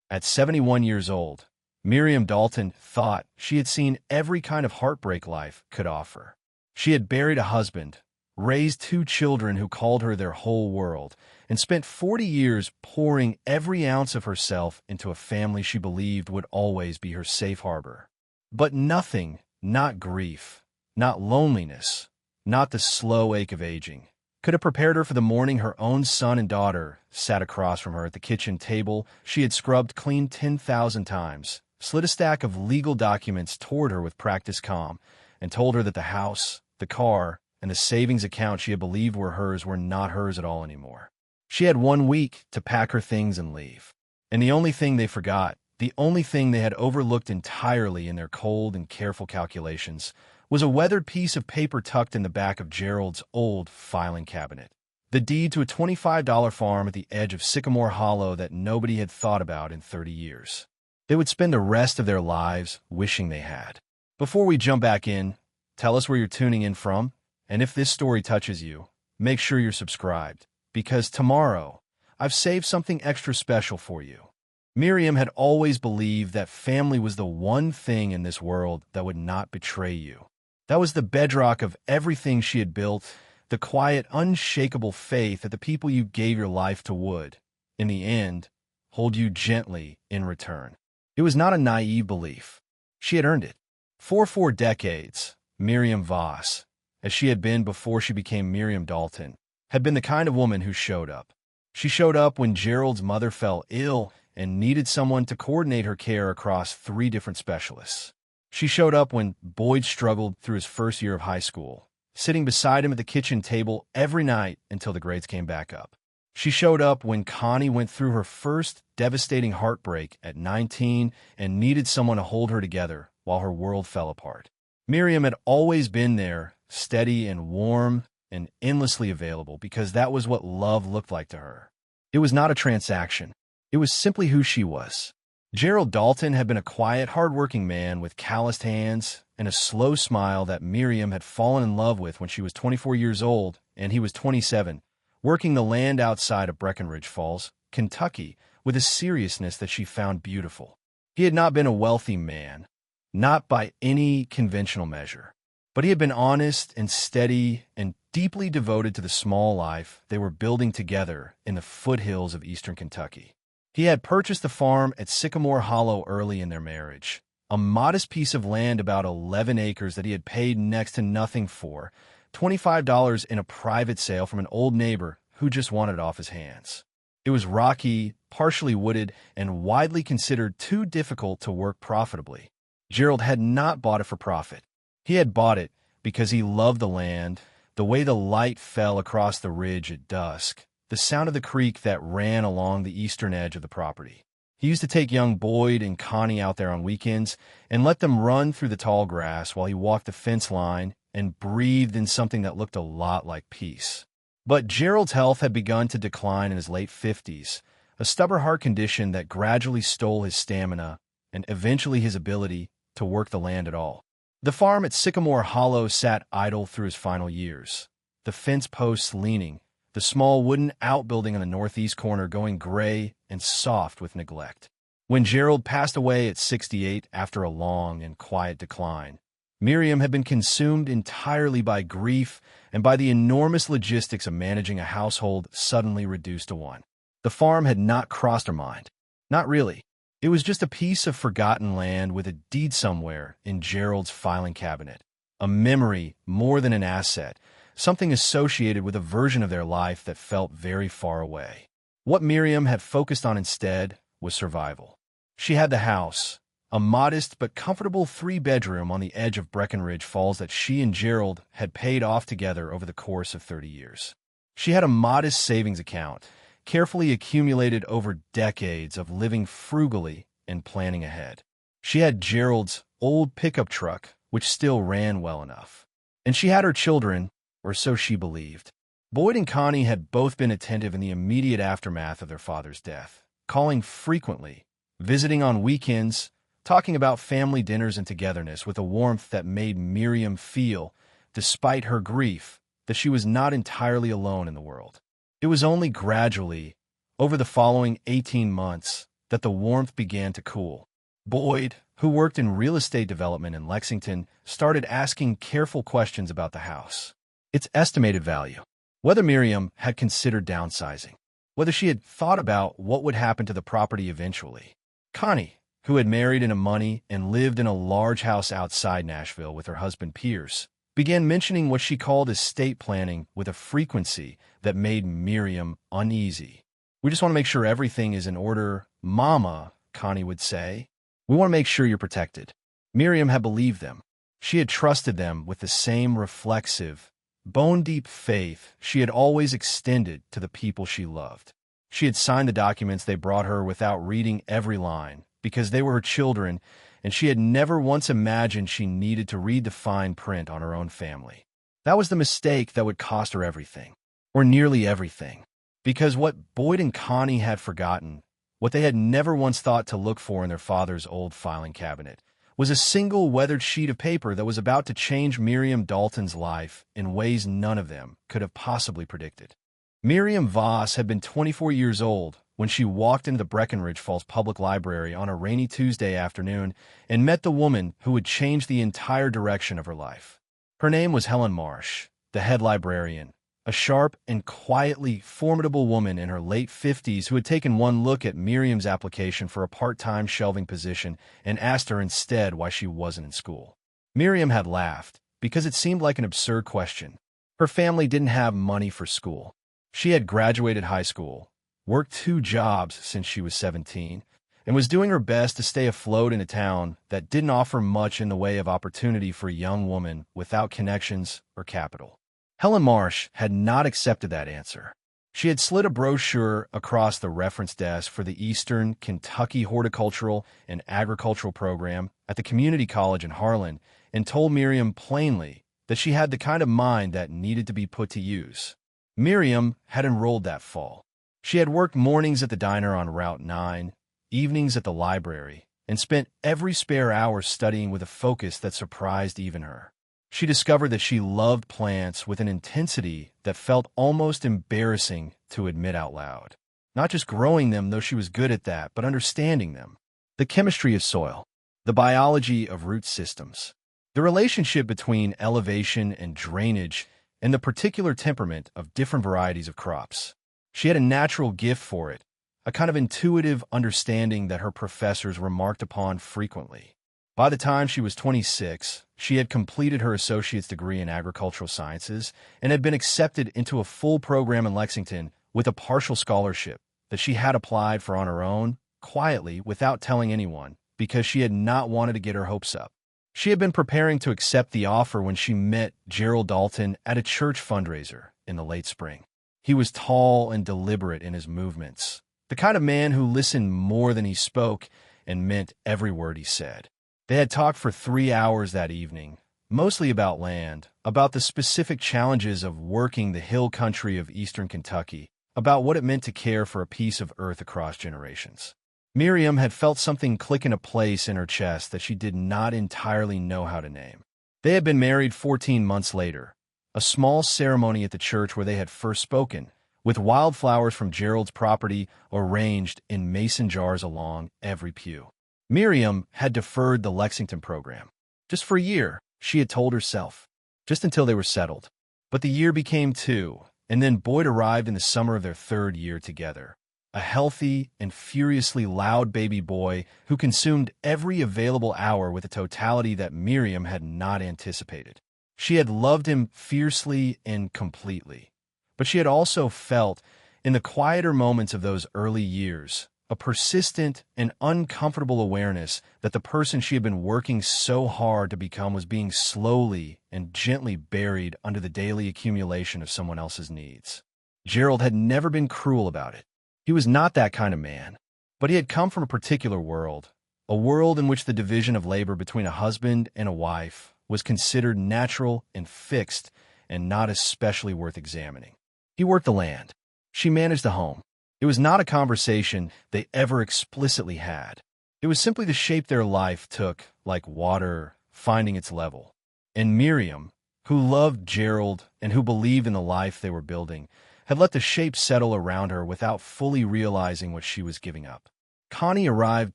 At 71 years old, Miriam Dalton thought she had seen every kind of heartbreak life could offer. She had buried a husband, raised two children who called her their whole world, and spent 40 years pouring every ounce of herself into a family she believed would always be her safe harbor. But nothing, not grief, not loneliness, not the slow ache of aging, could have prepared her for the morning her own son and daughter sat across from her at the kitchen table she had scrubbed clean 10,000 times, slid a stack of legal documents toward her with practiced calm, and told her that the house, the car, and the savings account she had believed were hers were not hers at all anymore. She had 1 week to pack her things and leave. And the only thing they forgot, the only thing they had overlooked entirely in their cold and careful calculations, was a weathered piece of paper tucked in the back of Gerald's old filing cabinet. The deed to a $25 farm at the edge of Sycamore Hollow that nobody had thought about in 30 years. They would spend the rest of their lives wishing they had. Before we jump back in, tell us where you're tuning in from, and if this story touches you, make sure you're subscribed, because tomorrow, I've saved something extra special for you. Miriam had always believed that family was the one thing in this world that would not betray you. That was the bedrock of everything she had built, the quiet, unshakable faith that the people you gave your life to would, in the end, hold you gently in return. It was not a naive belief. She had earned it. For 4 decades, Miriam Voss, as she had been before she became Miriam Dalton, had been the kind of woman who showed up. She showed up when Gerald's mother fell ill and needed someone to coordinate her care across 3 different specialists. She showed up when Boyd struggled through his first year of high school, sitting beside him at the kitchen table every night until the grades came back up. She showed up when Connie went through her first devastating heartbreak at 19 and needed someone to hold her together while her world fell apart. Miriam had always been there, steady and warm and endlessly available, because that was what love looked like to her. It was not a transaction. It was simply who she was. Gerald Dalton had been a quiet, hard-working man with calloused hands and a slow smile that Miriam had fallen in love with when she was 24 years old and he was 27, working the land outside of Breckenridge Falls, Kentucky, with a seriousness that she found beautiful. He had not been a wealthy man, not by any conventional measure, but he had been honest and steady and deeply devoted to the small life they were building together in the foothills of eastern Kentucky. He had purchased the farm at Sycamore Hollow early in their marriage, a modest piece of land about 11 acres that he had paid next to nothing for, $25 in a private sale from an old neighbor who just wanted it off his hands. It was rocky, partially wooded, and widely considered too difficult to work profitably. Gerald had not bought it for profit. He had bought it because he loved the land, the way the light fell across the ridge at dusk, the sound of the creek that ran along the eastern edge of the property. He used to take young Boyd and Connie out there on weekends and let them run through the tall grass while he walked the fence line and breathed in something that looked a lot like peace. But Gerald's health had begun to decline in his late 50s, a stubborn heart condition that gradually stole his stamina and eventually his ability to work the land at all. The farm at Sycamore Hollow sat idle through his final years, the fence posts leaning, the small wooden outbuilding on the northeast corner going gray and soft with neglect. When Gerald passed away at 68 after a long and quiet decline, Miriam had been consumed entirely by grief and by the enormous logistics of managing a household suddenly reduced to one. The farm had not crossed her mind. Not really. It was just a piece of forgotten land with a deed somewhere in Gerald's filing cabinet. A memory more than an asset, something associated with a version of their life that felt very far away. What Miriam had focused on instead was survival. She had the house, a modest but comfortable 3-bedroom on the edge of Breckenridge Falls that she and Gerald had paid off together over the course of 30 years. She had a modest savings account, carefully accumulated over decades of living frugally and planning ahead. She had Gerald's old pickup truck, which still ran well enough. And she had her children, or so she believed. Boyd and Connie had both been attentive in the immediate aftermath of their father's death, calling frequently, visiting on weekends, talking about family dinners and togetherness with a warmth that made Miriam feel, despite her grief, that she was not entirely alone in the world. It was only gradually, over the following 18 months, that the warmth began to cool. Boyd, who worked in real estate development in Lexington, started asking careful questions about the house, its estimated value, whether Miriam had considered downsizing, whether she had thought about what would happen to the property eventually. Connie, who had married into money and lived in a large house outside Nashville with her husband Pierce, began mentioning what she called estate planning with a frequency that made Miriam uneasy. "We just want to make sure everything is in order, Mama," Connie would say. "We want to make sure you're protected." Miriam had believed them. She had trusted them with the same reflexive, bone-deep faith she had always extended to the people she loved. She had signed the documents they brought her without reading every line, because they were her children, and she had never once imagined she needed to read the fine print on her own family. That was the mistake that would cost her everything, or nearly everything, because what Boyd and Connie had forgotten, what they had never once thought to look for in their father's old filing cabinet, was a single weathered sheet of paper that was about to change Miriam Dalton's life in ways none of them could have possibly predicted. Miriam Voss had been 24 years old when she walked into the Breckenridge Falls Public Library on a rainy Tuesday afternoon and met the woman who would change the entire direction of her life. Her name was Helen Marsh, the head librarian, a sharp and quietly formidable woman in her late 50s who had taken one look at Miriam's application for a part-time shelving position and asked her instead why she wasn't in school. Miriam had laughed, because it seemed like an absurd question. Her family didn't have money for school. She had graduated high school, worked 2 jobs since she was 17, and was doing her best to stay afloat in a town that didn't offer much in the way of opportunity for a young woman without connections or capital. Helen Marsh had not accepted that answer. She had slid a brochure across the reference desk for the Eastern Kentucky Horticultural and Agricultural Program at the community college in Harlan and told Miriam plainly that she had the kind of mind that needed to be put to use. Miriam had enrolled that fall. She had worked mornings at the diner on Route 9, evenings at the library, and spent every spare hour studying with a focus that surprised even her. She discovered that she loved plants with an intensity that felt almost embarrassing to admit out loud. Not just growing them, though she was good at that, but understanding them. The chemistry of soil, the biology of root systems, the relationship between elevation and drainage, and the particular temperament of different varieties of crops. She had a natural gift for it, a kind of intuitive understanding that her professors remarked upon frequently. By the time she was 26, she had completed her associate's degree in agricultural sciences and had been accepted into a full program in Lexington with a partial scholarship that she had applied for on her own, quietly, without telling anyone, because she had not wanted to get her hopes up. She had been preparing to accept the offer when she met Gerald Dalton at a church fundraiser in the late spring. He was tall and deliberate in his movements, the kind of man who listened more than he spoke and meant every word he said. They had talked for 3 hours that evening, mostly about land, about the specific challenges of working the hill country of eastern Kentucky, about what it meant to care for a piece of earth across generations. Miriam had felt something click into place in her chest that she did not entirely know how to name. They had been married 14 months later, a small ceremony at the church where they had first spoken, with wildflowers from Gerald's property arranged in mason jars along every pew. Miriam had deferred the Lexington program. Just for a year, she had told herself. Just until they were settled. But the year became 2, and then Boyd arrived in the summer of their 3rd year together. A healthy and furiously loud baby boy who consumed every available hour with a totality that Miriam had not anticipated. She had loved him fiercely and completely. But she had also felt, in the quieter moments of those early years, a persistent and uncomfortable awareness that the person she had been working so hard to become was being slowly and gently buried under the daily accumulation of someone else's needs. Gerald had never been cruel about it. He was not that kind of man. But he had come from a particular world, a world in which the division of labor between a husband and a wife was considered natural and fixed and not especially worth examining. He worked the land. She managed the home. It was not a conversation they ever explicitly had. It was simply the shape their life took, like water finding its level. And Miriam, who loved Gerald and who believed in the life they were building, had let the shape settle around her without fully realizing what she was giving up. Connie arrived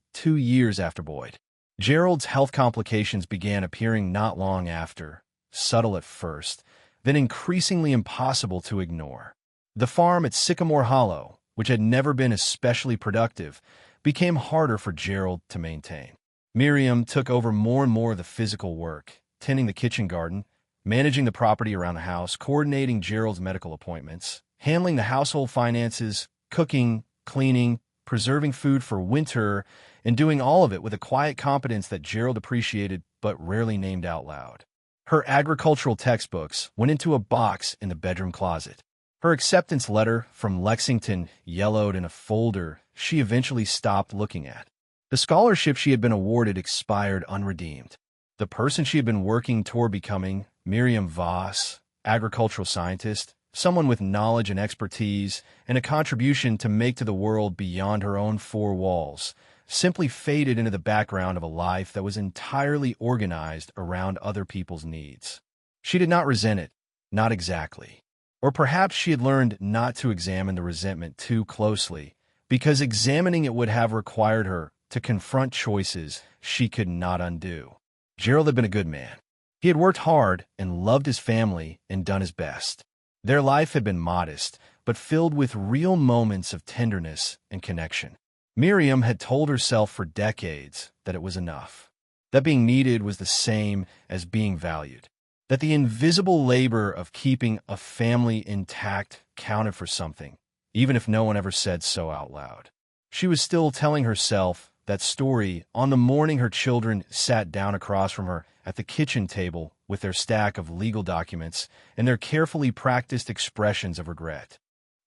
2 years after Boyd. Gerald's health complications began appearing not long after, subtle at first, then increasingly impossible to ignore. The farm at Sycamore Hollow, which had never been especially productive, became harder for Gerald to maintain. Miriam took over more and more of the physical work, tending the kitchen garden, managing the property around the house, coordinating Gerald's medical appointments, handling the household finances, cooking, cleaning, preserving food for winter, and doing all of it with a quiet competence that Gerald appreciated but rarely named out loud. Her agricultural textbooks went into a box in the bedroom closet. Her acceptance letter from Lexington yellowed in a folder she eventually stopped looking at. The scholarship she had been awarded expired unredeemed. The person she had been working toward becoming, Miriam Voss, agricultural scientist, someone with knowledge and expertise, and a contribution to make to the world beyond her own four walls, simply faded into the background of a life that was entirely organized around other people's needs. She did not resent it, not exactly. Or perhaps she had learned not to examine the resentment too closely, because examining it would have required her to confront choices she could not undo. Gerald had been a good man. He had worked hard and loved his family and done his best. Their life had been modest, but filled with real moments of tenderness and connection. Miriam had told herself for decades that it was enough, that being needed was the same as being valued, that the invisible labor of keeping a family intact counted for something, even if no one ever said so out loud. She was still telling herself that story on the morning her children sat down across from her at the kitchen table with their stack of legal documents and their carefully practiced expressions of regret.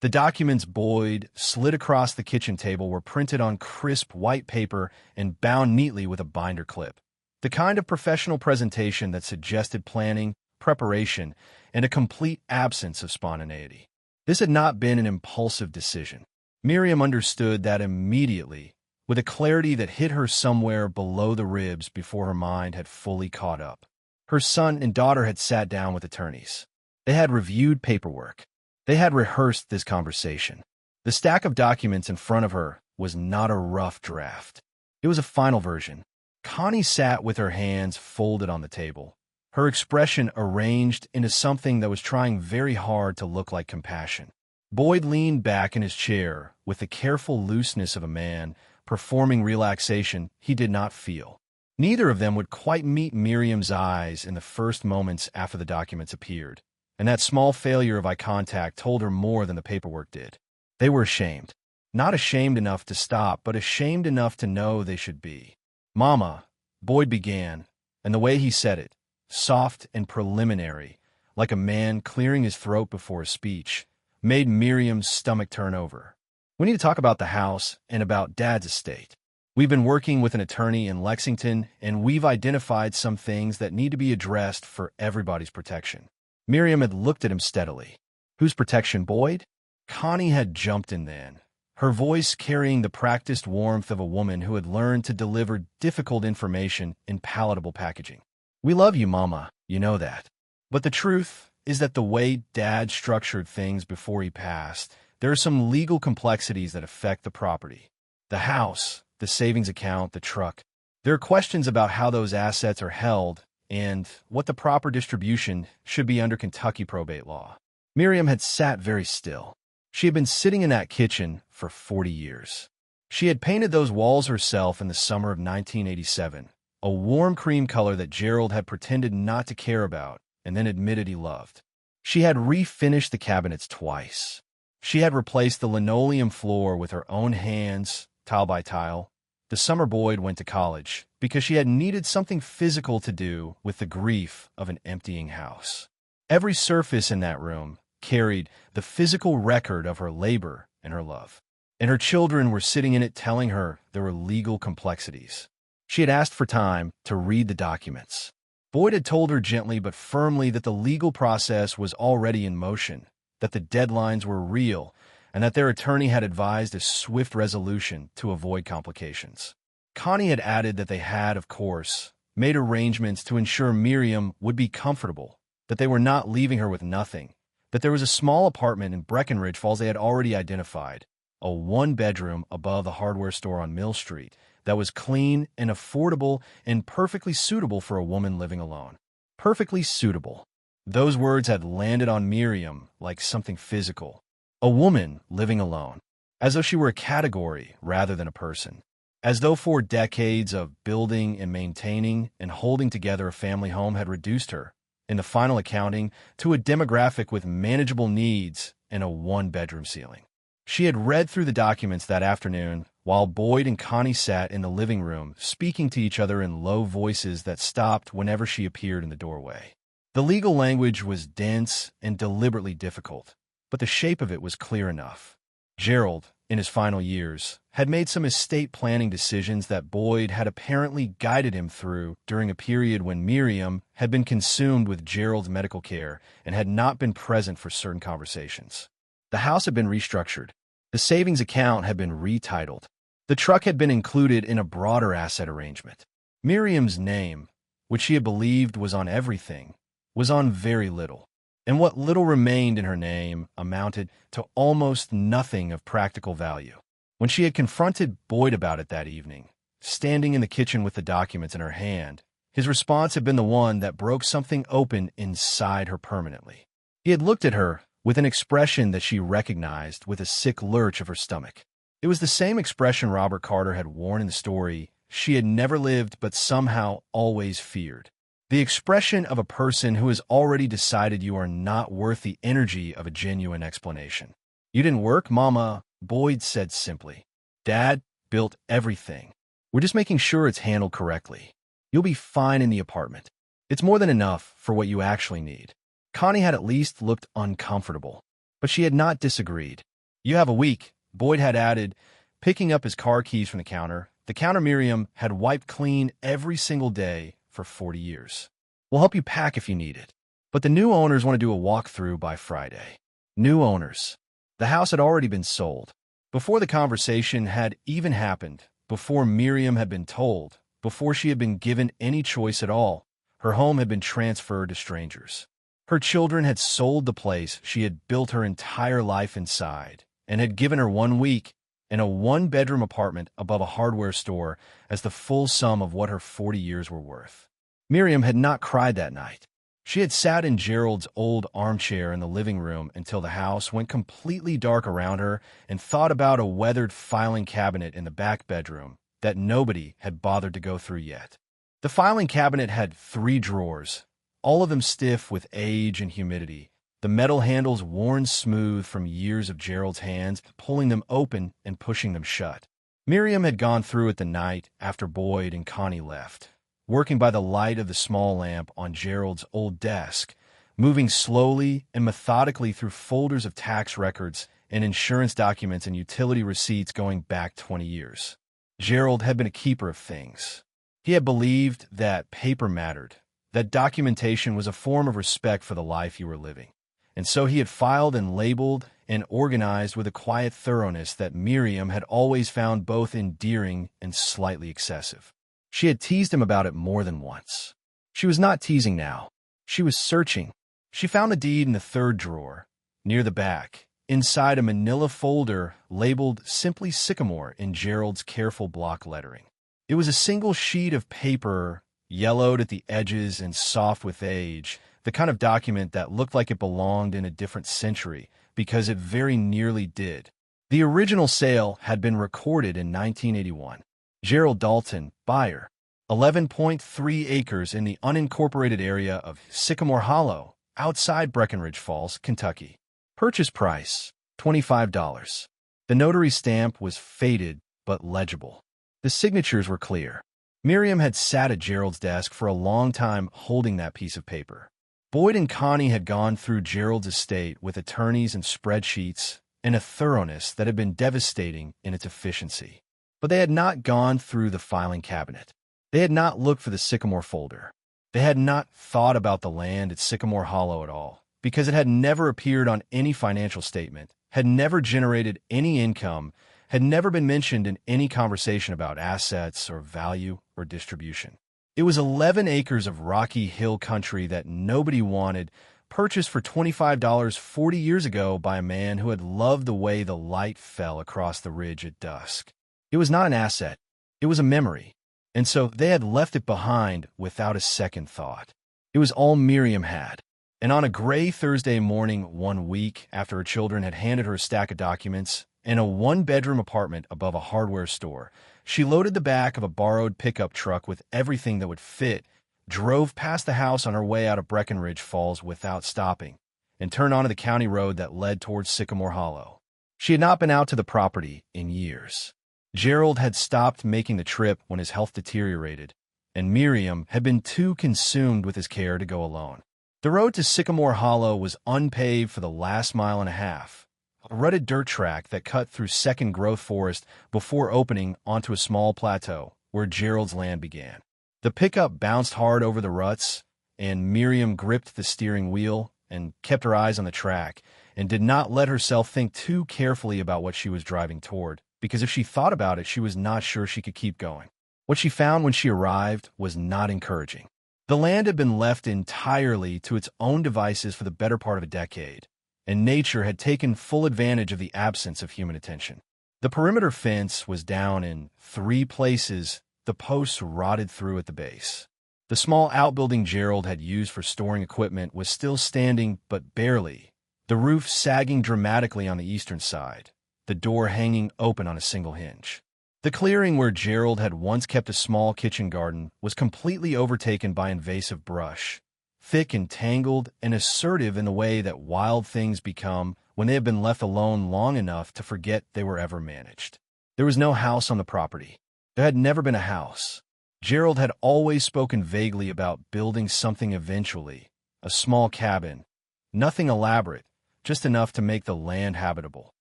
The documents Boyd slid across the kitchen table were printed on crisp white paper and bound neatly with a binder clip. The kind of professional presentation that suggested planning, preparation, and a complete absence of spontaneity. This had not been an impulsive decision. Miriam understood that immediately, with a clarity that hit her somewhere below the ribs before her mind had fully caught up. Her son and daughter had sat down with attorneys. They had reviewed paperwork. They had rehearsed this conversation. The stack of documents in front of her was not a rough draft. It was a final version. Connie sat with her hands folded on the table, her expression arranged into something that was trying very hard to look like compassion. Boyd leaned back in his chair with the careful looseness of a man performing relaxation he did not feel. Neither of them would quite meet Miriam's eyes in the first moments after the documents appeared, and that small failure of eye contact told her more than the paperwork did. They were ashamed. Not ashamed enough to stop, but ashamed enough to know they should be. "Mama," Boyd began, and the way he said it, soft and preliminary, like a man clearing his throat before a speech, made Miriam's stomach turn over. "We need to talk about the house and about Dad's estate. We've been working with an attorney in Lexington, and we've identified some things that need to be addressed for everybody's protection." Miriam had looked at him steadily. "Whose protection, Boyd?" Connie had jumped in then, her voice carrying the practiced warmth of a woman who had learned to deliver difficult information in palatable packaging. "We love you, Mama, you know that. But the truth is that the way Dad structured things before he passed, there are some legal complexities that affect the property. The house, the savings account, the truck. There are questions about how those assets are held and what the proper distribution should be under Kentucky probate law." Miriam had sat very still. She had been sitting in that kitchen for 40 years. She had painted those walls herself in the summer of 1987, a warm cream color that Gerald had pretended not to care about and then admitted he loved. She had refinished the cabinets twice. She had replaced the linoleum floor with her own hands, tile by tile. The summer Boyd went to college because she had needed something physical to do with the grief of an emptying house. Every surface in that room carried the physical record of her labor and her love. And her children were sitting in it telling her there were legal complexities. She had asked for time to read the documents. Boyd had told her gently but firmly that the legal process was already in motion, that the deadlines were real, and that their attorney had advised a swift resolution to avoid complications. Connie had added that they had, of course, made arrangements to ensure Miriam would be comfortable, that they were not leaving her with nothing, that there was a small apartment in Breckenridge Falls they had already identified, a one-bedroom above the hardware store on Mill Street that was clean and affordable and perfectly suitable for a woman living alone. Perfectly suitable. Those words had landed on Miriam like something physical. A woman living alone. As though she were a category rather than a person. As though 4 decades of building and maintaining and holding together a family home had reduced her, in the final accounting, to a demographic with manageable needs and a one-bedroom ceiling. She had read through the documents that afternoon while Boyd and Connie sat in the living room, speaking to each other in low voices that stopped whenever she appeared in the doorway. The legal language was dense and deliberately difficult, but the shape of it was clear enough. Gerald, in his final years, had made some estate planning decisions that Boyd had apparently guided him through during a period when Miriam had been consumed with Gerald's medical care and had not been present for certain conversations. The house had been restructured. The savings account had been retitled. The truck had been included in a broader asset arrangement. Miriam's name, which she had believed was on everything, was on very little. And what little remained in her name amounted to almost nothing of practical value. When she had confronted Boyd about it that evening, standing in the kitchen with the documents in her hand, his response had been the one that broke something open inside her permanently. He had looked at her with an expression that she recognized with a sick lurch of her stomach. It was the same expression Robert Carter had worn in the story she had never lived but somehow always feared. The expression of a person who has already decided you are not worth the energy of a genuine explanation. "You didn't work, Mama," Boyd said simply. "Dad built everything. We're just making sure it's handled correctly. You'll be fine in the apartment. It's more than enough for what you actually need." Connie had at least looked uncomfortable, but she had not disagreed. "You have a week," Boyd had added, picking up his car keys from the counter Miriam had wiped clean every single day for 40 years. "We'll help you pack if you need it. But the new owners want to do a walkthrough by Friday." New owners. The house had already been sold. Before the conversation had even happened, before Miriam had been told, before she had been given any choice at all, her home had been transferred to strangers. Her children had sold the place she had built her entire life inside and had given her 1 week in a one-bedroom apartment above a hardware store as the full sum of what her 40 years were worth. Miriam had not cried that night. She had sat in Gerald's old armchair in the living room until the house went completely dark around her and thought about a weathered filing cabinet in the back bedroom that nobody had bothered to go through yet. The filing cabinet had 3 drawers, all of them stiff with age and humidity, the metal handles worn smooth from years of Gerald's hands, pulling them open and pushing them shut. Miriam had gone through it the night after Boyd and Connie left, working by the light of the small lamp on Gerald's old desk, moving slowly and methodically through folders of tax records and insurance documents and utility receipts going back 20 years. Gerald had been a keeper of things. He had believed that paper mattered, that documentation was a form of respect for the life you were living. And so he had filed and labeled and organized with a quiet thoroughness that Miriam had always found both endearing and slightly excessive. She had teased him about it more than once. She was not teasing now. She was searching. She found a deed in the 3rd drawer, near the back, inside a manila folder labeled simply Sycamore in Gerald's careful block lettering. It was a single sheet of paper, yellowed at the edges and soft with age, the kind of document that looked like it belonged in a different century, because it very nearly did. The original sale had been recorded in 1981. Gerald Dalton, buyer. 11.3 acres in the unincorporated area of Sycamore Hollow, outside Breckenridge Falls, Kentucky. Purchase price, $25. The notary stamp was faded but legible. The signatures were clear. Miriam had sat at Gerald's desk for a long time holding that piece of paper. Boyd and Connie had gone through Gerald's estate with attorneys and spreadsheets and a thoroughness that had been devastating in its efficiency. But they had not gone through the filing cabinet. They had not looked for the Sycamore folder. They had not thought about the land at Sycamore Hollow at all, because it had never appeared on any financial statement, had never generated any income, had never been mentioned in any conversation about assets or value or distribution. It was 11 acres of rocky hill country that nobody wanted, purchased for $25 40 years ago by a man who had loved the way the light fell across the ridge at dusk. It was not an asset, it was a memory, and so they had left it behind without a second thought. It was all Miriam had. And on a gray Thursday morning 1 week after her children had handed her a stack of documents in a one-bedroom apartment above a hardware store, she loaded the back of a borrowed pickup truck with everything that would fit, drove past the house on her way out of Breckenridge Falls without stopping, and turned onto the county road that led towards Sycamore Hollow. She had not been out to the property in years. Gerald had stopped making the trip when his health deteriorated, and Miriam had been too consumed with his care to go alone. The road to Sycamore Hollow was unpaved for the last mile and a half, a rutted dirt track that cut through second-growth forest before opening onto a small plateau where Gerald's land began. The pickup bounced hard over the ruts, and Miriam gripped the steering wheel and kept her eyes on the track and did not let herself think too carefully about what she was driving toward, because if she thought about it, she was not sure she could keep going. What she found when she arrived was not encouraging. The land had been left entirely to its own devices for the better part of a decade, and nature had taken full advantage of the absence of human attention. The perimeter fence was down in 3 places, the posts rotted through at the base. The small outbuilding Gerald had used for storing equipment was still standing, but barely, the roof sagging dramatically on the eastern side, the door hanging open on a single hinge. The clearing where Gerald had once kept a small kitchen garden was completely overtaken by invasive brush, thick and tangled and assertive in the way that wild things become when they have been left alone long enough to forget they were ever managed. There was no house on the property. There had never been a house. Gerald had always spoken vaguely about building something eventually, a small cabin, nothing elaborate, just enough to make the land habitable.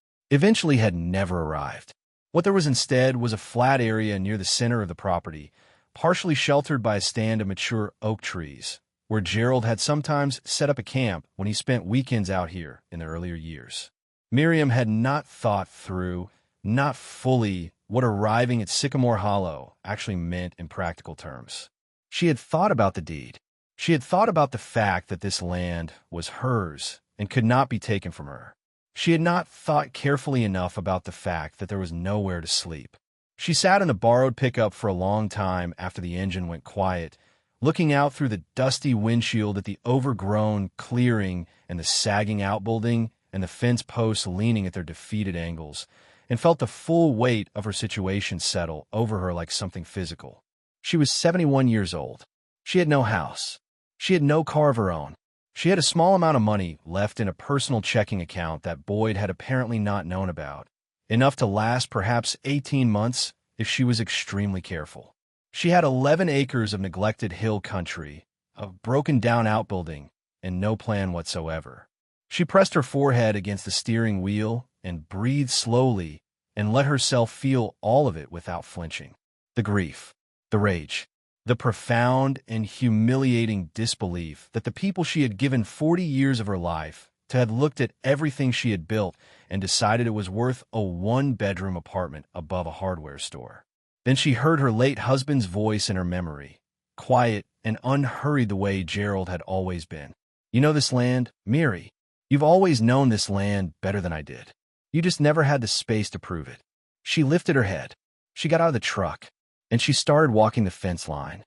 Eventually had never arrived. What there was instead was a flat area near the center of the property, partially sheltered by a stand of mature oak trees, where Gerald had sometimes set up a camp when he spent weekends out here in the earlier years. Miriam had not thought through, not fully, what arriving at Sycamore Hollow actually meant in practical terms. She had thought about the deed. She had thought about the fact that this land was hers and could not be taken from her. She had not thought carefully enough about the fact that there was nowhere to sleep. She sat in the borrowed pickup for a long time after the engine went quiet, looking out through the dusty windshield at the overgrown clearing and the sagging outbuilding and the fence posts leaning at their defeated angles, and felt the full weight of her situation settle over her like something physical. She was 71 years old. She had no house. She had no car of her own. She had a small amount of money left in a personal checking account that Boyd had apparently not known about, enough to last perhaps 18 months if she was extremely careful. She had 11 acres of neglected hill country, a broken-down outbuilding, and no plan whatsoever. She pressed her forehead against the steering wheel and breathed slowly and let herself feel all of it without flinching. The grief, the rage, the profound and humiliating disbelief that the people she had given 40 years of her life to had looked at everything she had built and decided it was worth a one-bedroom apartment above a hardware store. Then she heard her late husband's voice in her memory, quiet and unhurried the way Gerald had always been. "You know this land, Miri. You've always known this land better than I did. You just never had the space to prove it." She lifted her head. She got out of the truck, and she started walking the fence line.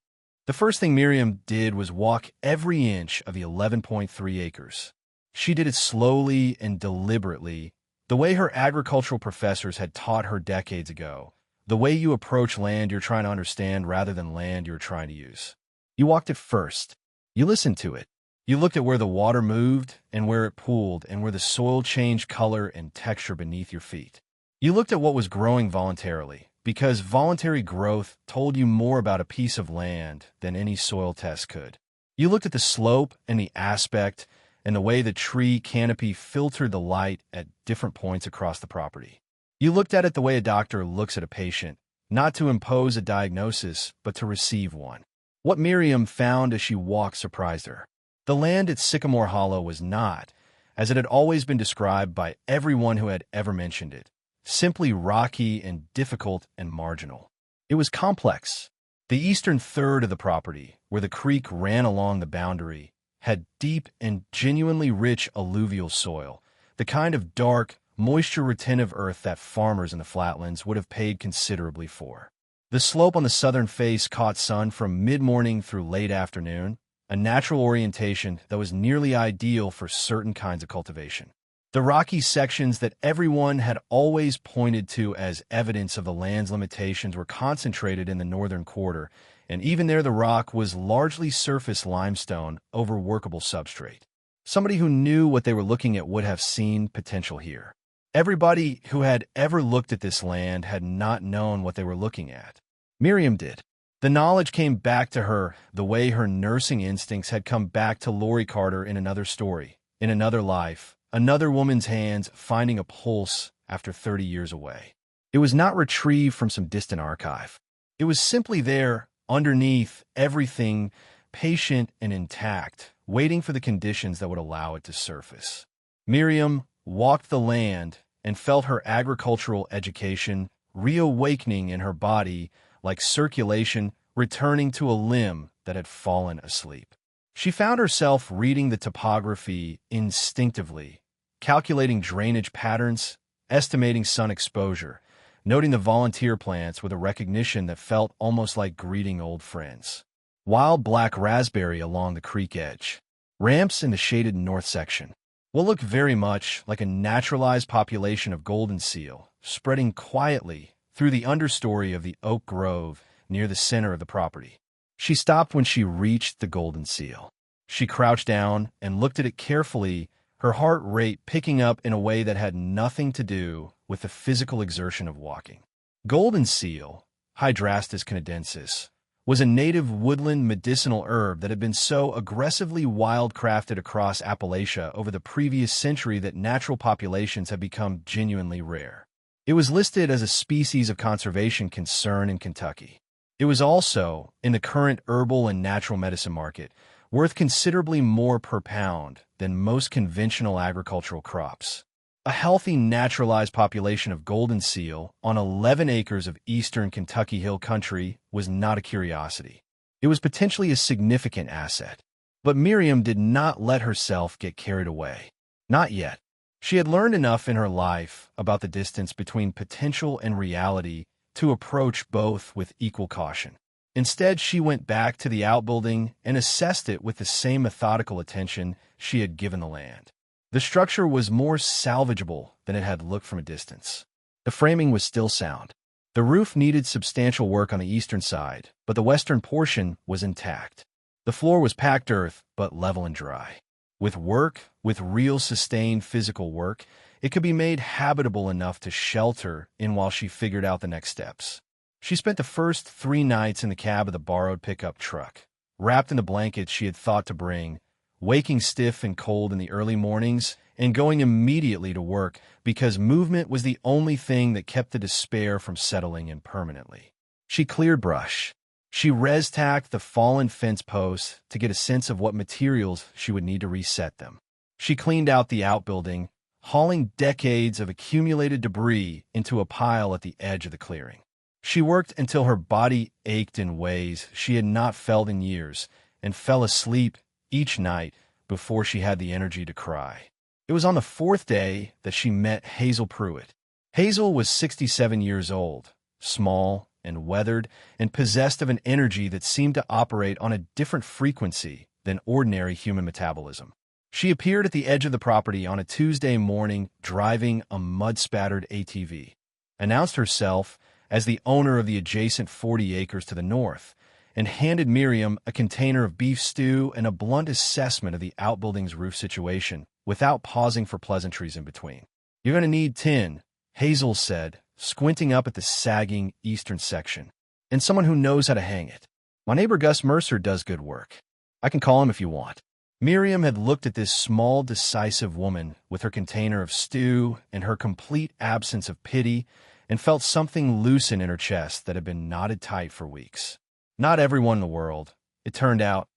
The first thing Miriam did was walk every inch of the 11.3 acres. She did it slowly and deliberately, the way her agricultural professors had taught her decades ago, the way you approach land you're trying to understand rather than land you're trying to use. You walked it first. You listened to it. You looked at where the water moved and where it pooled and where the soil changed color and texture beneath your feet. You looked at what was growing voluntarily, because voluntary growth told you more about a piece of land than any soil test could. You looked at the slope and the aspect and the way the tree canopy filtered the light at different points across the property. You looked at it the way a doctor looks at a patient, not to impose a diagnosis, but to receive one. What Miriam found as she walked surprised her. The land at Sycamore Hollow was not, as it had always been described by everyone who had ever mentioned it, simply rocky and difficult and marginal. It was complex. The eastern third of the property, where the creek ran along the boundary, had deep and genuinely rich alluvial soil, the kind of dark, moisture-retentive earth that farmers in the flatlands would have paid considerably for. The slope on the southern face caught sun from mid-morning through late afternoon, a natural orientation that was nearly ideal for certain kinds of cultivation. The rocky sections that everyone had always pointed to as evidence of the land's limitations were concentrated in the northern quarter, and even there the rock was largely surface limestone over workable substrate. Somebody who knew what they were looking at would have seen potential here. Everybody who had ever looked at this land had not known what they were looking at. Miriam did. The knowledge came back to her the way her nursing instincts had come back to Lori Carter in another story, in another life, another woman's hands finding a pulse after 30 years away. It was not retrieved from some distant archive. It was simply there, underneath everything, patient and intact, waiting for the conditions that would allow it to surface. Miriam walked the land and felt her agricultural education reawakening in her body like circulation returning to a limb that had fallen asleep. She found herself reading the topography instinctively, calculating drainage patterns, estimating sun exposure, noting the volunteer plants with a recognition that felt almost like greeting old friends. Wild black raspberry along the creek edge. Ramps in the shaded north section. What looked very much like a naturalized population of golden seal, spreading quietly through the understory of the oak grove near the center of the property. She stopped when she reached the golden seal. She crouched down and looked at it carefully, her heart rate picking up in a way that had nothing to do with the physical exertion of walking. Golden seal, Hydrastis canadensis, was a native woodland medicinal herb that had been so aggressively wildcrafted across Appalachia over the previous century that natural populations have become genuinely rare. It was listed as a species of conservation concern in Kentucky. It was also, in the current herbal and natural medicine market, worth considerably more per pound than most conventional agricultural crops. A healthy naturalized population of golden seal on 11 acres of eastern Kentucky hill country was not a curiosity. It was potentially a significant asset. But Miriam did not let herself get carried away. Not yet. She had learned enough in her life about the distance between potential and reality to approach both with equal caution. Instead, she went back to the outbuilding and assessed it with the same methodical attention she had given the land. The structure was more salvageable than it had looked from a distance. The framing was still sound. The roof needed substantial work on the eastern side, but the western portion was intact. The floor was packed earth, but level and dry. With real sustained physical work, it could be made habitable enough to shelter in while she figured out the next steps. She spent the first 3 nights in the cab of the borrowed pickup truck, wrapped in the blankets she had thought to bring, waking stiff and cold in the early mornings and going immediately to work because movement was the only thing that kept the despair from settling in permanently. She cleared brush. She res-tacked the fallen fence posts to get a sense of what materials she would need to reset them. She cleaned out the outbuilding, hauling decades of accumulated debris into a pile at the edge of the clearing. She worked until her body ached in ways she had not felt in years and fell asleep each night before she had the energy to cry. It was on the 4th day that she met Hazel Pruitt. Hazel was 67 years old, small and weathered, and possessed of an energy that seemed to operate on a different frequency than ordinary human metabolism. She appeared at the edge of the property on a Tuesday morning driving a mud-spattered ATV, announced herself as the owner of the adjacent 40 acres to the north, and handed Miriam a container of beef stew and a blunt assessment of the outbuilding's roof situation, without pausing for pleasantries in between. "You're going to need tin," Hazel said, squinting up at the sagging eastern section, "and someone who knows how to hang it. My neighbor Gus Mercer does good work. I can call him if you want." Miriam had looked at this small, decisive woman with her container of stew and her complete absence of pity and felt something loosen in her chest that had been knotted tight for weeks. Not everyone in the world, it turned out,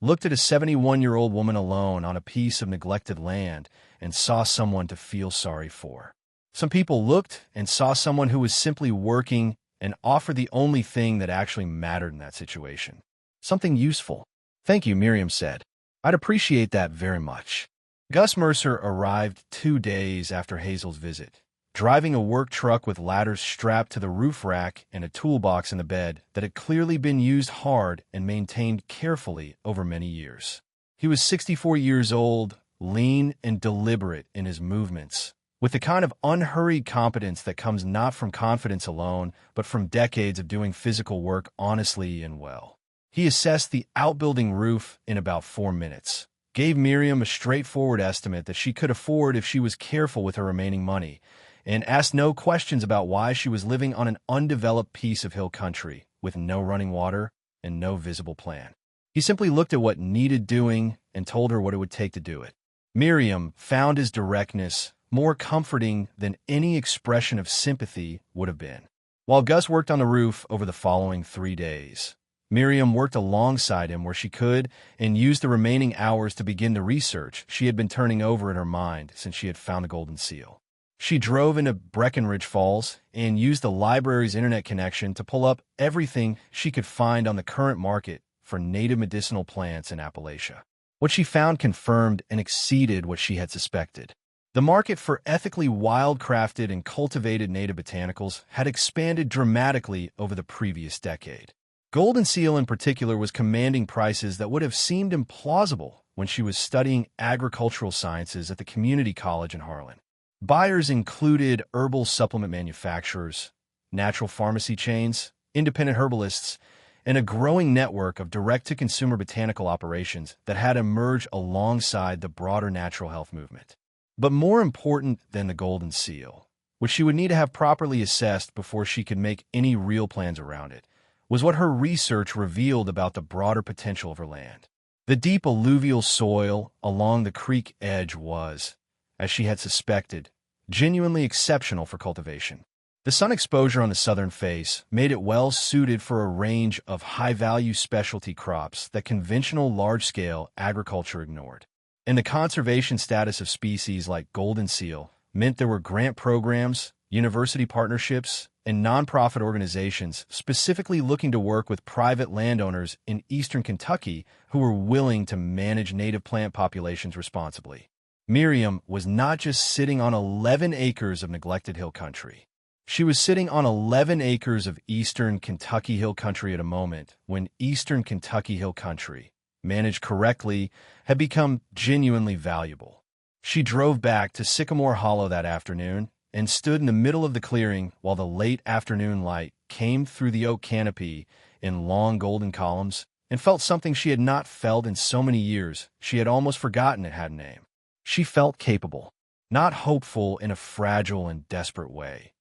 looked at a 71-year-old woman alone on a piece of neglected land and saw someone to feel sorry for. Some people looked and saw someone who was simply working and offered the only thing that actually mattered in that situation. Something useful. "Thank you," Miriam said. I'd appreciate that very much. Gus Mercer arrived 2 days after Hazel's visit, driving a work truck with ladders strapped to the roof rack and a toolbox in the bed that had clearly been used hard and maintained carefully over many years. He was 64 years old, lean and deliberate in his movements, with the kind of unhurried competence that comes not from confidence alone, but from decades of doing physical work honestly and well. He assessed the outbuilding roof in about 4 minutes, gave Miriam a straightforward estimate that she could afford if she was careful with her remaining money, and asked no questions about why she was living on an undeveloped piece of hill country with no running water and no visible plan. He simply looked at what needed doing and told her what it would take to do it. Miriam found his directness more comforting than any expression of sympathy would have been. While Gus worked on the roof over the following 3 days, Miriam worked alongside him where she could and used the remaining hours to begin the research she had been turning over in her mind since she had found the golden seal. She drove into Breckenridge Falls and used the library's internet connection to pull up everything she could find on the current market for native medicinal plants in Appalachia. What she found confirmed and exceeded what she had suspected. The market for ethically wildcrafted and cultivated native botanicals had expanded dramatically over the previous decade. Golden seal in particular was commanding prices that would have seemed implausible when she was studying agricultural sciences at the community college in Harlan. Buyers included herbal supplement manufacturers, natural pharmacy chains, independent herbalists, and a growing network of direct-to-consumer botanical operations that had emerged alongside the broader natural health movement. But more important than the golden seal, which she would need to have properly assessed before she could make any real plans around it, was what her research revealed about the broader potential of her land. The deep alluvial soil along the creek edge was, as she had suspected, genuinely exceptional for cultivation. The sun exposure on the southern face made it well suited for a range of high-value specialty crops that conventional large-scale agriculture ignored. And the conservation status of species like golden seal meant there were grant programs, university partnerships, and nonprofit organizations specifically looking to work with private landowners in eastern Kentucky who were willing to manage native plant populations responsibly. Miriam was not just sitting on 11 acres of neglected hill country. She was sitting on 11 acres of eastern Kentucky hill country at a moment when eastern Kentucky hill country, managed correctly, had become genuinely valuable. She drove back to Sycamore Hollow that afternoon and stood in the middle of the clearing while the late afternoon light came through the oak canopy in long golden columns and felt something she had not felt in so many years she had almost forgotten it had a name. She felt capable, not hopeful in a fragile and desperate way,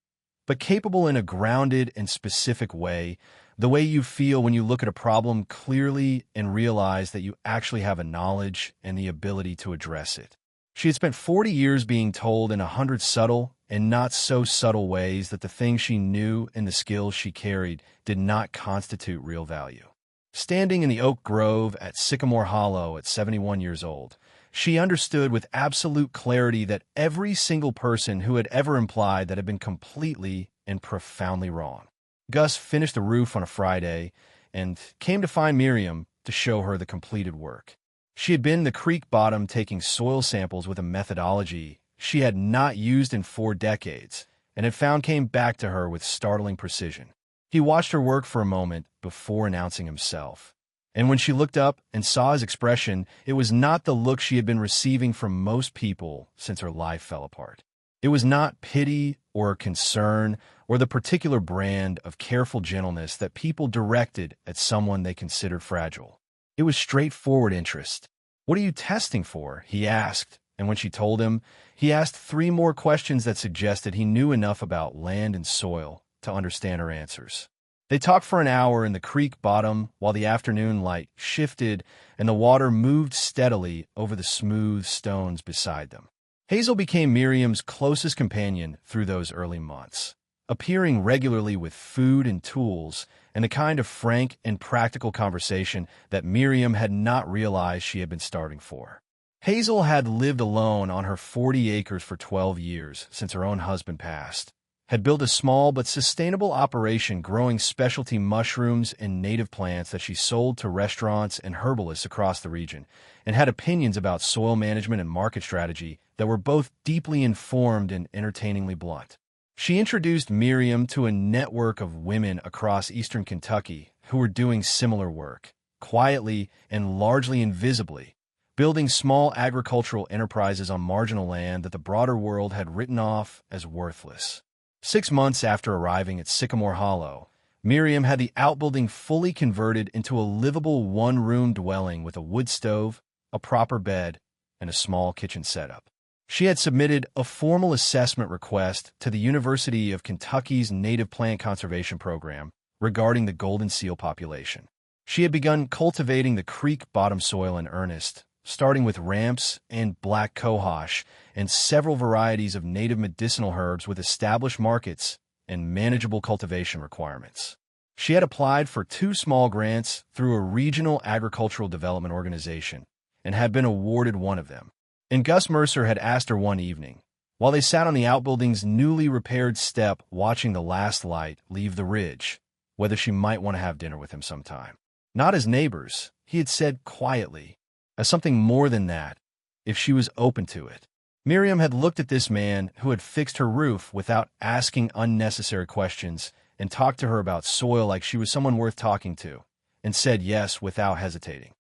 but capable in a grounded and specific way, the way you feel when you look at a problem clearly and realize that you actually have a knowledge and the ability to address it. She had spent 40 years being told in 100 subtle and not so subtle ways that the things she knew and the skills she carried did not constitute real value. Standing in the oak grove at Sycamore Hollow at 71 years old, she understood with absolute clarity that every single person who had ever implied that had been completely and profoundly wrong. Gus finished the roof on a Friday and came to find Miriam to show her the completed work. She had been in the creek bottom taking soil samples with a methodology she had not used in 4 decades and had found came back to her with startling precision. He watched her work for a moment before announcing himself. And when she looked up and saw his expression, it was not the look she had been receiving from most people since her life fell apart. It was not pity or concern or the particular brand of careful gentleness that people directed at someone they considered fragile. It was straightforward interest. "What are you testing for?" he asked, and when she told him, he asked 3 more questions that suggested he knew enough about land and soil to understand her answers. They talked for an hour in the creek bottom while the afternoon light shifted and the water moved steadily over the smooth stones beside them. Hazel became Miriam's closest companion through those early months, appearing regularly with food and tools and the kind of frank and practical conversation that Miriam had not realized she had been starving for. Hazel had lived alone on her 40 acres for 12 years since her own husband passed, had built a small but sustainable operation growing specialty mushrooms and native plants that she sold to restaurants and herbalists across the region, and had opinions about soil management and market strategy that were both deeply informed and entertainingly blunt. She introduced Miriam to a network of women across eastern Kentucky who were doing similar work, quietly and largely invisibly, building small agricultural enterprises on marginal land that the broader world had written off as worthless. 6 months after arriving at Sycamore Hollow, Miriam had the outbuilding fully converted into a livable one-room dwelling with a wood stove, a proper bed, and a small kitchen setup. She had submitted a formal assessment request to the University of Kentucky's Native Plant Conservation Program regarding the golden seal population. She had begun cultivating the creek bottom soil in earnest, starting with ramps and black cohosh and several varieties of native medicinal herbs with established markets and manageable cultivation requirements. She had applied for 2 small grants through a regional agricultural development organization and had been awarded one of them. And Gus Mercer had asked her one evening, while they sat on the outbuilding's newly repaired step watching the last light leave the ridge, whether she might want to have dinner with him sometime. Not as neighbors, he had said quietly, as something more than that, if she was open to it. Miriam had looked at this man who had fixed her roof without asking unnecessary questions and talked to her about soil like she was someone worth talking to, and said yes without hesitating.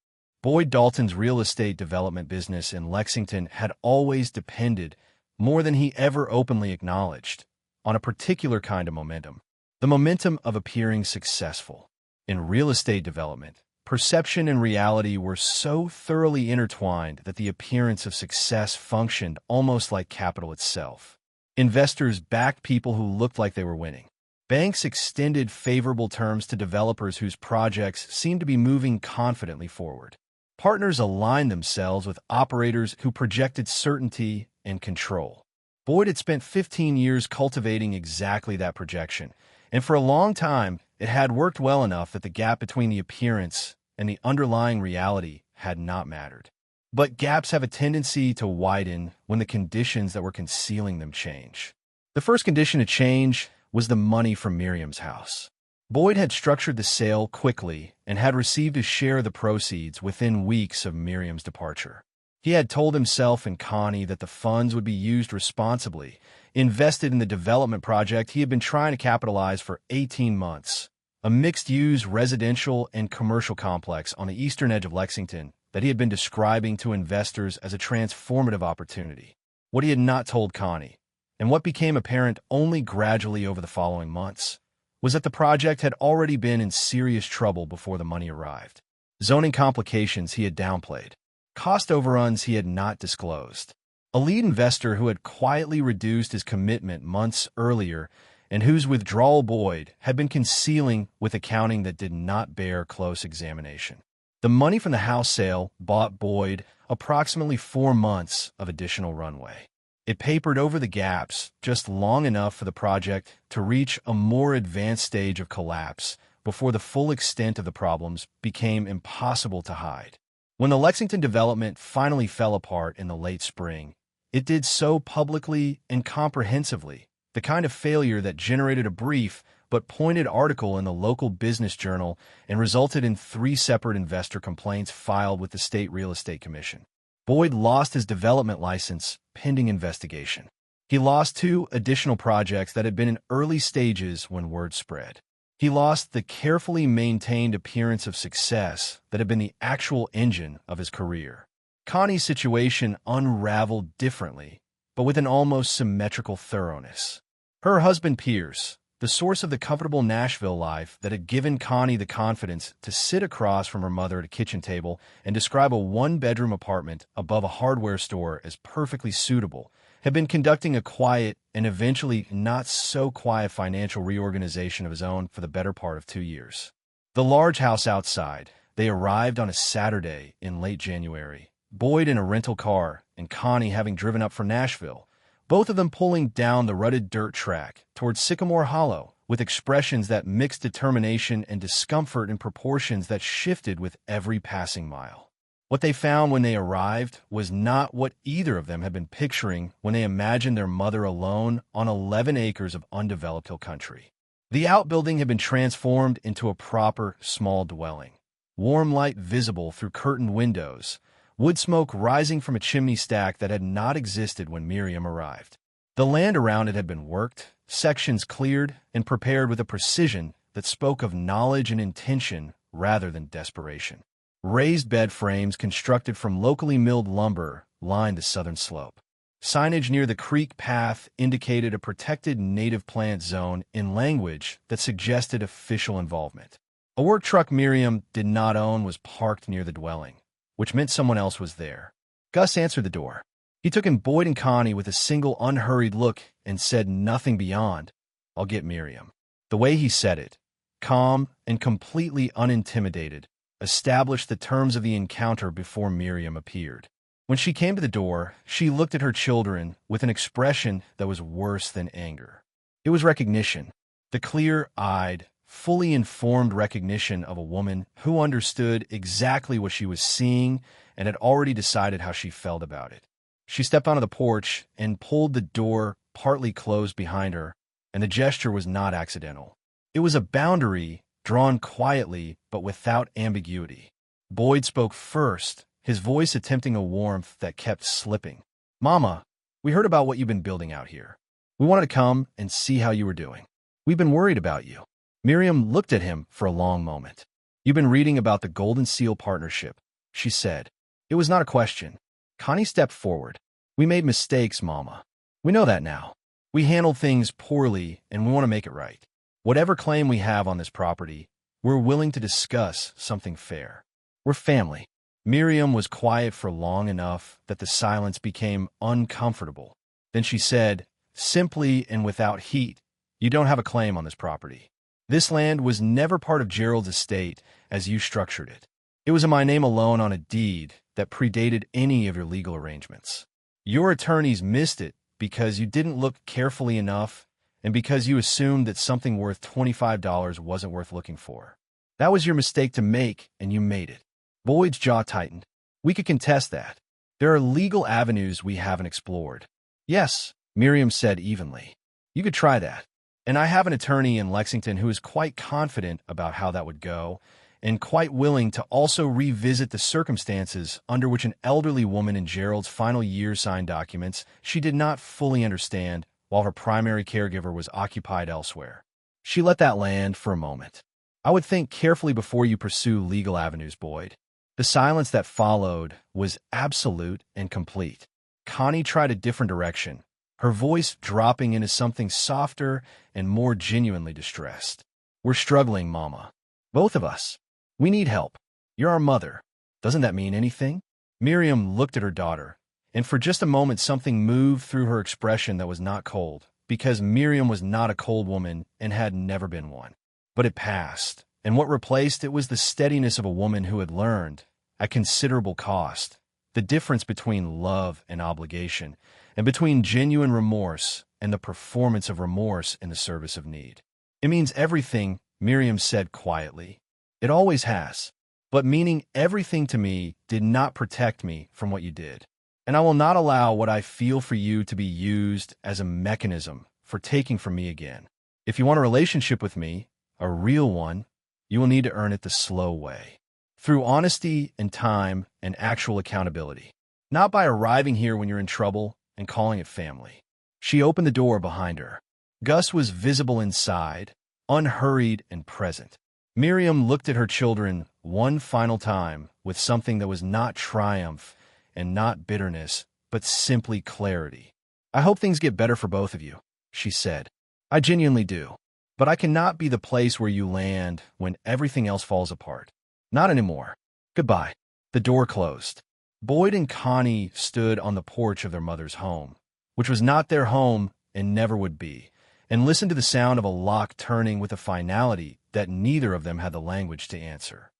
Boyd Dalton's real estate development business in Lexington had always depended, more than he ever openly acknowledged, on a particular kind of momentum, the momentum of appearing successful. In real estate development, perception and reality were so thoroughly intertwined that the appearance of success functioned almost like capital itself. Investors backed people who looked like they were winning. Banks extended favorable terms to developers whose projects seemed to be moving confidently forward. Partners aligned themselves with operators who projected certainty and control. Boyd had spent 15 years cultivating exactly that projection, and for a long time, it had worked well enough that the gap between the appearance and the underlying reality had not mattered. But gaps have a tendency to widen when the conditions that were concealing them change. The first condition to change was the money from Miriam's house. Boyd had structured the sale quickly and had received his share of the proceeds within weeks of Miriam's departure. He had told himself and Connie that the funds would be used responsibly, invested in the development project he had been trying to capitalize for 18 months, a mixed-use residential and commercial complex on the eastern edge of Lexington that he had been describing to investors as a transformative opportunity. What he had not told Connie, and what became apparent only gradually over the following months, was that the project had already been in serious trouble before the money arrived. Zoning complications he had downplayed. Cost overruns he had not disclosed. A lead investor who had quietly reduced his commitment months earlier and whose withdrawal Boyd had been concealing with accounting that did not bear close examination. The money from the house sale bought Boyd approximately 4 months of additional runway. It papered over the gaps just long enough for the project to reach a more advanced stage of collapse before the full extent of the problems became impossible to hide. When the Lexington development finally fell apart in the late spring, it did so publicly and comprehensively, the kind of failure that generated a brief but pointed article in the local business journal and resulted in 3 separate investor complaints filed with the State Real Estate Commission. Boyd lost his development license pending investigation. He lost 2 additional projects that had been in early stages when word spread. He lost the carefully maintained appearance of success that had been the actual engine of his career. Connie's situation unraveled differently, but with an almost symmetrical thoroughness. Her husband Pierce, the source of the comfortable Nashville life that had given Connie the confidence to sit across from her mother at a kitchen table and describe a 1-bedroom apartment above a hardware store as perfectly suitable, had been conducting a quiet and eventually not so quiet financial reorganization of his own for the better part of 2 years. The large house outside, they arrived on a Saturday in late January, Boyd in a rental car and Connie having driven up from Nashville, both of them pulling down the rutted dirt track towards Sycamore Hollow with expressions that mixed determination and discomfort in proportions that shifted with every passing mile. What they found when they arrived was not what either of them had been picturing when they imagined their mother alone on 11 acres of undeveloped hill country. The outbuilding had been transformed into a proper, small dwelling. Warm light visible through curtained windows, wood smoke rising from a chimney stack that had not existed when Miriam arrived. The land around it had been worked, sections cleared, and prepared with a precision that spoke of knowledge and intention rather than desperation. Raised bed frames constructed from locally milled lumber lined the southern slope. Signage near the creek path indicated a protected native plant zone in language that suggested official involvement. A work truck Miriam did not own was parked near the dwelling, which meant someone else was there. Gus answered the door. He took in Boyd and Connie with a single unhurried look and said nothing beyond, "I'll get Miriam." The way he said it, calm and completely unintimidated, established the terms of the encounter before Miriam appeared. When she came to the door, she looked at her children with an expression that was worse than anger. It was recognition, the clear-eyed, fully informed recognition of a woman who understood exactly what she was seeing and had already decided how she felt about it. She stepped onto the porch and pulled the door partly closed behind her, and the gesture was not accidental. It was a boundary drawn quietly but without ambiguity. Boyd spoke first, his voice attempting a warmth that kept slipping. "Mama, we heard about what you've been building out here. We wanted to come and see how you were doing. We've been worried about you." Miriam looked at him for a long moment. "You've been reading about the Golden Seal Partnership," she said. It was not a question. Connie stepped forward. "We made mistakes, Mama. We know that now. We handled things poorly, and we want to make it right. Whatever claim we have on this property, we're willing to discuss something fair. We're family." Miriam was quiet for long enough that the silence became uncomfortable. Then she said, simply and without heat, "You don't have a claim on this property. This land was never part of Gerald's estate as you structured it. It was in my name alone on a deed that predated any of your legal arrangements. Your attorneys missed it because you didn't look carefully enough and because you assumed that something worth $25 wasn't worth looking for. That was your mistake to make, and you made it." Boyd's jaw tightened. "We could contest that. There are legal avenues we haven't explored." "Yes," Miriam said evenly. "You could try that. And I have an attorney in Lexington who is quite confident about how that would go, and quite willing to also revisit the circumstances under which an elderly woman in Gerald's final year signed documents she did not fully understand while her primary caregiver was occupied elsewhere. She let that land for a moment. I would think carefully before you pursue legal avenues, Boyd." The silence that followed was absolute and complete. Connie tried a different direction, her voice dropping into something softer and more genuinely distressed. "We're struggling, Mama. Both of us. We need help. You're our mother. Doesn't that mean anything?" Miriam looked at her daughter, and for just a moment something moved through her expression that was not cold, because Miriam was not a cold woman and had never been one. But it passed, and what replaced it was the steadiness of a woman who had learned, at considerable cost, the difference between love and obligation, and between genuine remorse and the performance of remorse in the service of need. "It means everything," Miriam said quietly. "It always has. But meaning everything to me did not protect me from what you did. And I will not allow what I feel for you to be used as a mechanism for taking from me again. If you want a relationship with me, a real one, you will need to earn it the slow way. Through honesty and time and actual accountability. Not by arriving here when you're in trouble and calling it family." She opened the door behind her. Gus was visible inside, unhurried and present. Miriam looked at her children one final time with something that was not triumph and not bitterness, but simply clarity. "I hope things get better for both of you," she said. "I genuinely do. But I cannot be the place where you land when everything else falls apart. Not anymore. Goodbye." The door closed. Boyd and Connie stood on the porch of their mother's home, which was not their home and never would be, and listened to the sound of a lock turning with a finality that neither of them had the language to answer.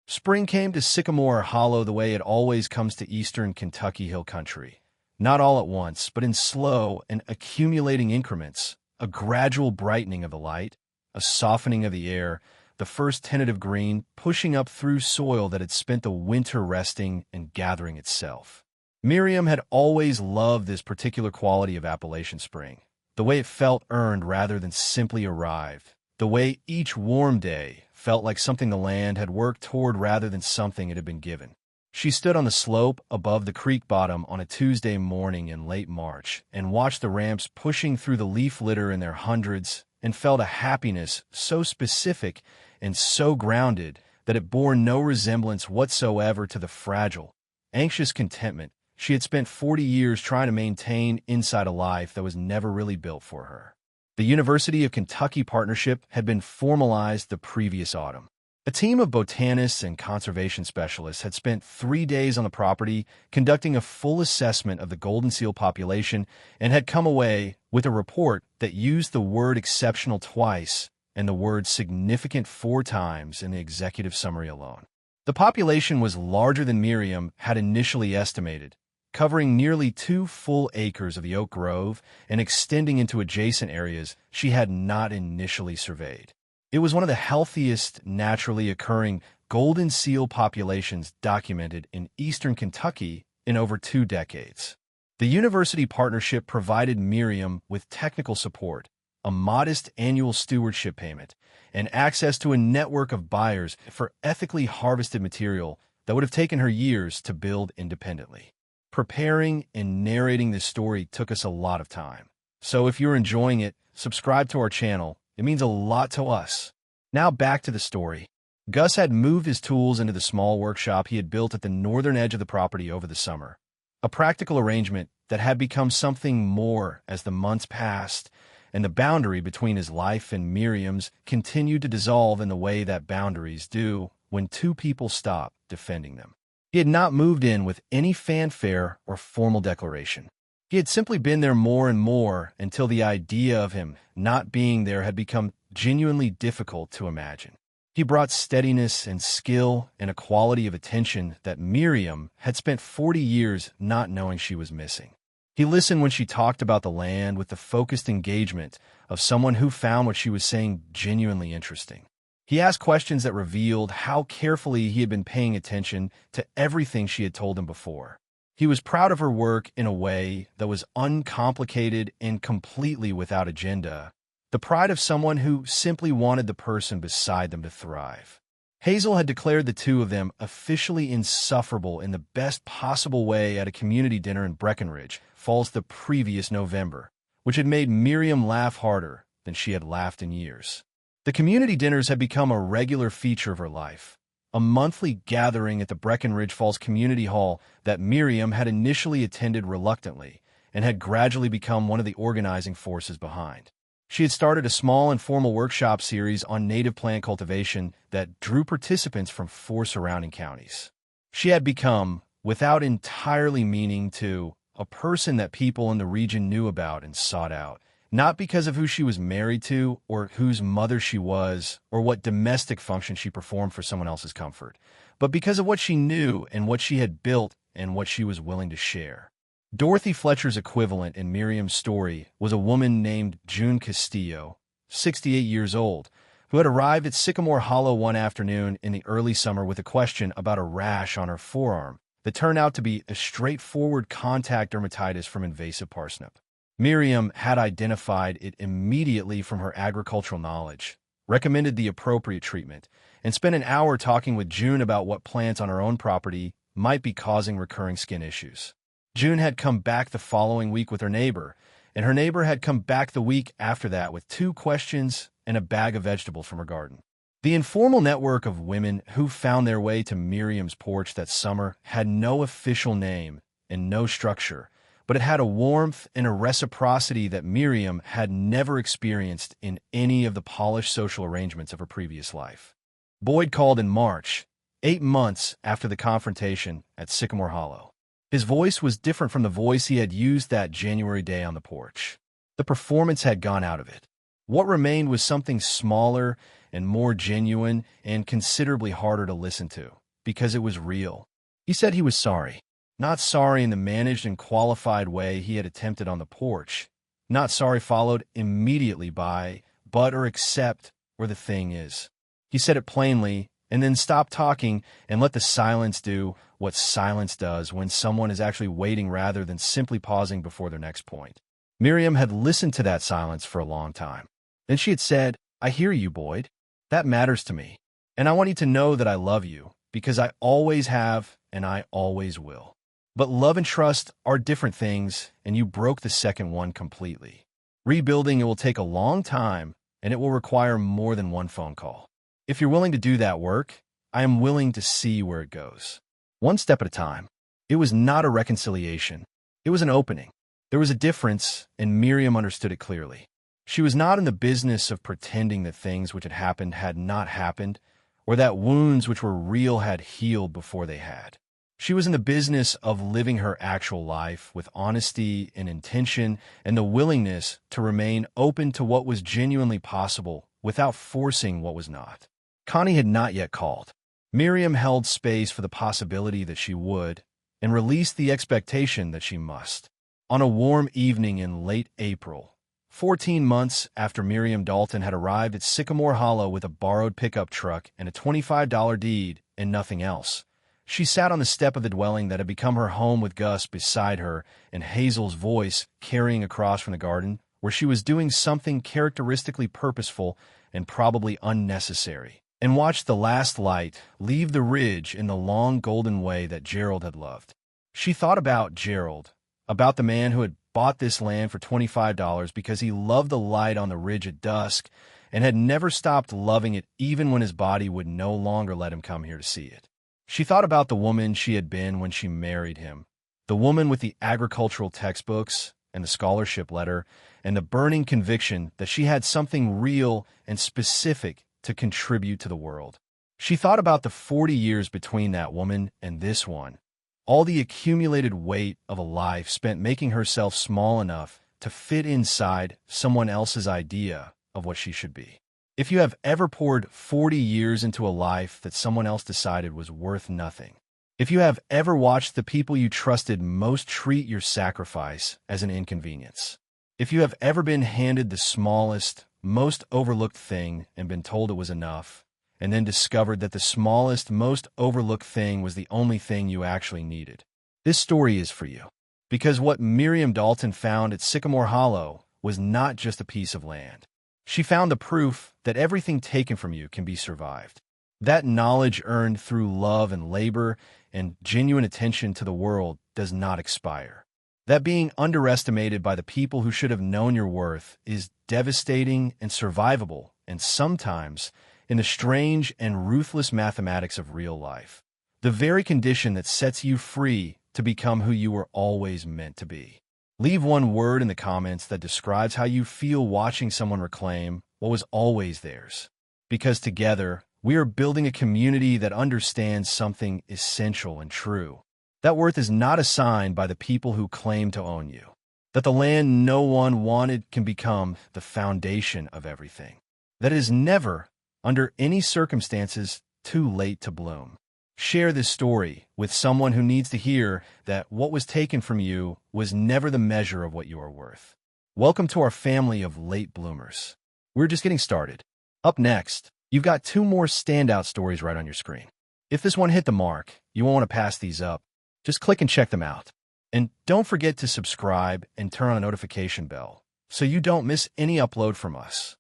Spring came to Sycamore Hollow the way it always comes to eastern Kentucky hill country. Not all at once, but in slow and accumulating increments, a gradual brightening of the light, a softening of the air, the first tentative green pushing up through soil that had spent the winter resting and gathering itself. Miriam had always loved this particular quality of Appalachian spring, the way it felt earned rather than simply arrived, the way each warm day felt like something the land had worked toward rather than something it had been given. She stood on the slope above the creek bottom on a Tuesday morning in late March and watched the ramps pushing through the leaf litter in their hundreds and felt a happiness so specific and so grounded that it bore no resemblance whatsoever to the fragile, anxious contentment she had spent 40 years trying to maintain inside a life that was never really built for her. The University of Kentucky partnership had been formalized the previous autumn. A team of botanists and conservation specialists had spent 3 days on the property conducting a full assessment of the golden seal population and had come away with a report that used the word exceptional twice and the word significant 4 times in the executive summary alone. The population was larger than Miriam had initially estimated, covering nearly 2 full acres of the oak grove and extending into adjacent areas she had not initially surveyed. It was one of the healthiest naturally occurring golden seal populations documented in eastern Kentucky in over 2 decades. The university partnership provided Miriam with technical support, a modest annual stewardship payment, and access to a network of buyers for ethically harvested material that would have taken her years to build independently. Preparing and narrating this story took us a lot of time. So if you're enjoying it, subscribe to our channel. It means a lot to us. Now back to the story. Gus had moved his tools into the small workshop he had built at the northern edge of the property over the summer, a practical arrangement that had become something more as the months passed and the boundary between his life and Miriam's continued to dissolve in the way that boundaries do when 2 people stop defending them. He had not moved in with any fanfare or formal declaration. He had simply been there more and more until the idea of him not being there had become genuinely difficult to imagine. He brought steadiness and skill and a quality of attention that Miriam had spent 40 years not knowing she was missing. He listened when she talked about the land with the focused engagement of someone who found what she was saying genuinely interesting. He asked questions that revealed how carefully he had been paying attention to everything she had told him before. He was proud of her work in a way that was uncomplicated and completely without agenda, the pride of someone who simply wanted the person beside them to thrive. Hazel had declared the 2 of them officially insufferable in the best possible way at a community dinner in Breckenridge Falls the previous November, which had made Miriam laugh harder than she had laughed in years. The community dinners had become a regular feature of her life, a monthly gathering at the Breckenridge Falls Community Hall that Miriam had initially attended reluctantly and had gradually become one of the organizing forces behind. She had started a small informal workshop series on native plant cultivation that drew participants from 4 surrounding counties. She had become, without entirely meaning to, a person that people in the region knew about and sought out, not because of who she was married to or whose mother she was or what domestic function she performed for someone else's comfort, but because of what she knew and what she had built and what she was willing to share. Dorothy Fletcher's equivalent in Miriam's story was a woman named June Castillo, 68 years old, who had arrived at Sycamore Hollow one afternoon in the early summer with a question about a rash on her forearm that turned out to be a straightforward contact dermatitis from invasive parsnip. Miriam had identified it immediately from her agricultural knowledge, recommended the appropriate treatment, and spent an hour talking with June about what plants on her own property might be causing recurring skin issues. June had come back the following week with her neighbor, and her neighbor had come back the week after that with 2 questions and a bag of vegetables from her garden. The informal network of women who found their way to Miriam's porch that summer had no official name and no structure, but it had a warmth and a reciprocity that Miriam had never experienced in any of the polished social arrangements of her previous life. Boyd called in March, 8 months after the confrontation at Sycamore Hollow. His voice was different from the voice he had used that January day on the porch. The performance had gone out of it. What remained was something smaller and more genuine and considerably harder to listen to, because it was real. He said he was sorry. Not sorry in the managed and qualified way he had attempted on the porch. Not sorry followed immediately by, but or except, where the thing is. He said it plainly, and then stopped talking and let the silence do what silence does when someone is actually waiting rather than simply pausing before their next point. Miriam had listened to that silence for a long time. Then she had said, "I hear you, Boyd. That matters to me. And I want you to know that I love you, because I always have and I always will. But love and trust are different things, and you broke the second one completely. Rebuilding it will take a long time, and it will require more than one phone call. If you're willing to do that work, I am willing to see where it goes. One step at a time." It was not a reconciliation. It was an opening. There was a difference, and Miriam understood it clearly. She was not in the business of pretending that things which had not happened, or that wounds which were real had healed before they had. She was in the business of living her actual life with honesty and intention and the willingness to remain open to what was genuinely possible without forcing what was not. Connie had not yet called. Miriam held space for the possibility that she would, and released the expectation that she must. On a warm evening in late April, 14 months after Miriam Dalton had arrived at Sycamore Hollow with a borrowed pickup truck and a $25 deed and nothing else, she sat on the step of the dwelling that had become her home with Gus beside her and Hazel's voice carrying across from the garden, where she was doing something characteristically purposeful and probably unnecessary, and watched the last light leave the ridge in the long golden way that Gerald had loved. She thought about Gerald, about the man who had bought this land for $25 because he loved the light on the ridge at dusk and had never stopped loving it even when his body would no longer let him come here to see it. She thought about the woman she had been when she married him, the woman with the agricultural textbooks and the scholarship letter, and the burning conviction that she had something real and specific to contribute to the world. She thought about the 40 years between that woman and this one, all the accumulated weight of a life spent making herself small enough to fit inside someone else's idea of what she should be. If you have ever poured 40 years into a life that someone else decided was worth nothing, if you have ever watched the people you trusted most treat your sacrifice as an inconvenience, if you have ever been handed the smallest, most overlooked thing and been told it was enough, and then discovered that the smallest, most overlooked thing was the only thing you actually needed, this story is for you. Because what Miriam Dalton found at Sycamore Hollow was not just a piece of land. She found the proof that everything taken from you can be survived. That knowledge earned through love and labor and genuine attention to the world does not expire. That being underestimated by the people who should have known your worth is devastating and survivable, and sometimes, in the strange and ruthless mathematics of real life, the very condition that sets you free to become who you were always meant to be. Leave one word in the comments that describes how you feel watching someone reclaim what was always theirs. Because together, we are building a community that understands something essential and true. That worth is not assigned by the people who claim to own you. That the land no one wanted can become the foundation of everything. That it is never, under any circumstances, too late to bloom. Share this story with someone who needs to hear that what was taken from you was never the measure of what you are worth. Welcome to our family of late bloomers. We're just getting started. Up next, you've got 2 more standout stories right on your screen. If this one hit the mark, you won't want to pass these up. Just click and check them out. And don't forget to subscribe and turn on the notification bell so you don't miss any upload from us.